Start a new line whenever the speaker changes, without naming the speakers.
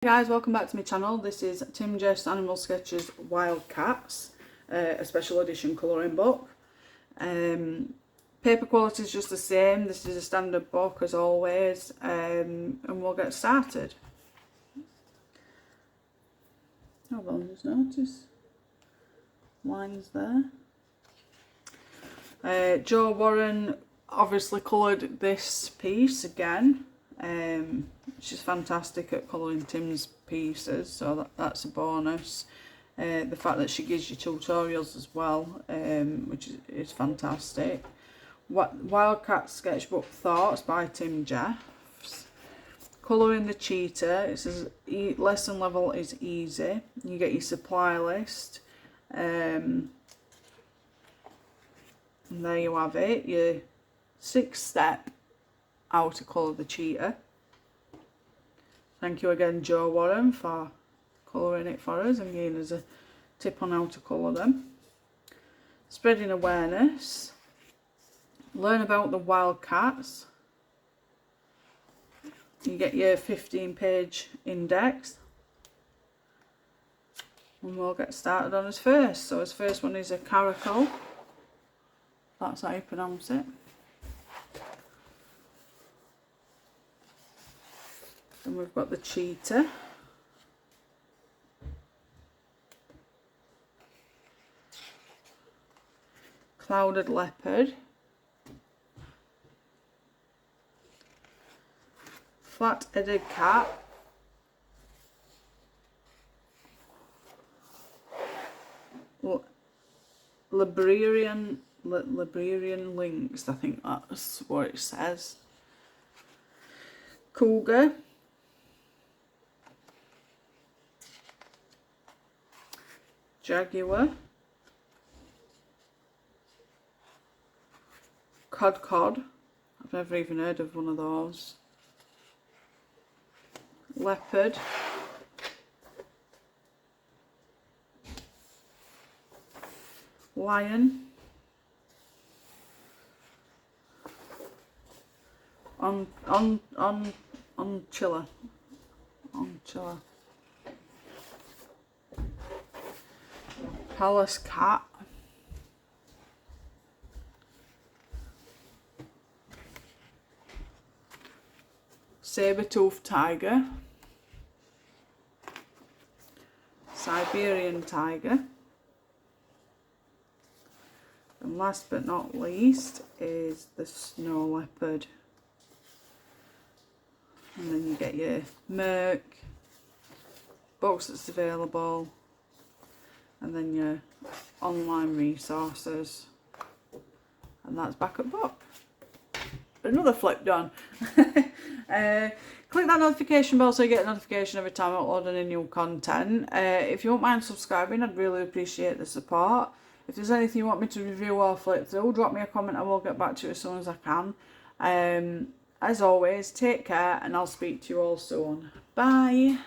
Guys, welcome back to my channel. This is Tim Jess Animal Sketches Wildcats, a special edition colouring book. Paper quality is just the same. This is a standard book as always, and we'll get started. Oh well, just notice lines there. Jo Warren obviously coloured this piece again. She's fantastic at colouring Tim's pieces, so that's a bonus. The fact that she gives you tutorials as well, which is fantastic. Wildcat Sketchbook Thoughts by Tim Jeffs. Colouring the cheetah. It says lesson level is easy. You get your supply list. And there you have it. Your 6-step how to colour the cheetah. Thank you again, Jo Warren, for colouring it for us and giving us a tip on how to colour them. Spreading awareness. Learn about the wildcats. You get your 15-page index. And we'll get started on his first. So his first one is a Caracal. That's how you pronounce it. Then we've got the cheetah. Clouded leopard. Flat-headed cat. Iberian Lynx, I think that's what it says. Cougar. Jaguar. Kodkod. I've never even heard of one of those. Leopard. Lion. Oncilla. Pallas cat. Saber-Toothed Tiger. Siberian Tiger. And last but not least is the snow leopard. And then you get your Merc, books that's available, and then your online resources, and that's back at book. Another flip done. Click that notification bell so you get a notification every time I upload any new content. If you won't mind subscribing, I'd really appreciate the support. If there's anything you want me to review or flip through, drop me a comment and we'll get back to you as soon as I can. As always, take care and I'll speak to you all soon. Bye.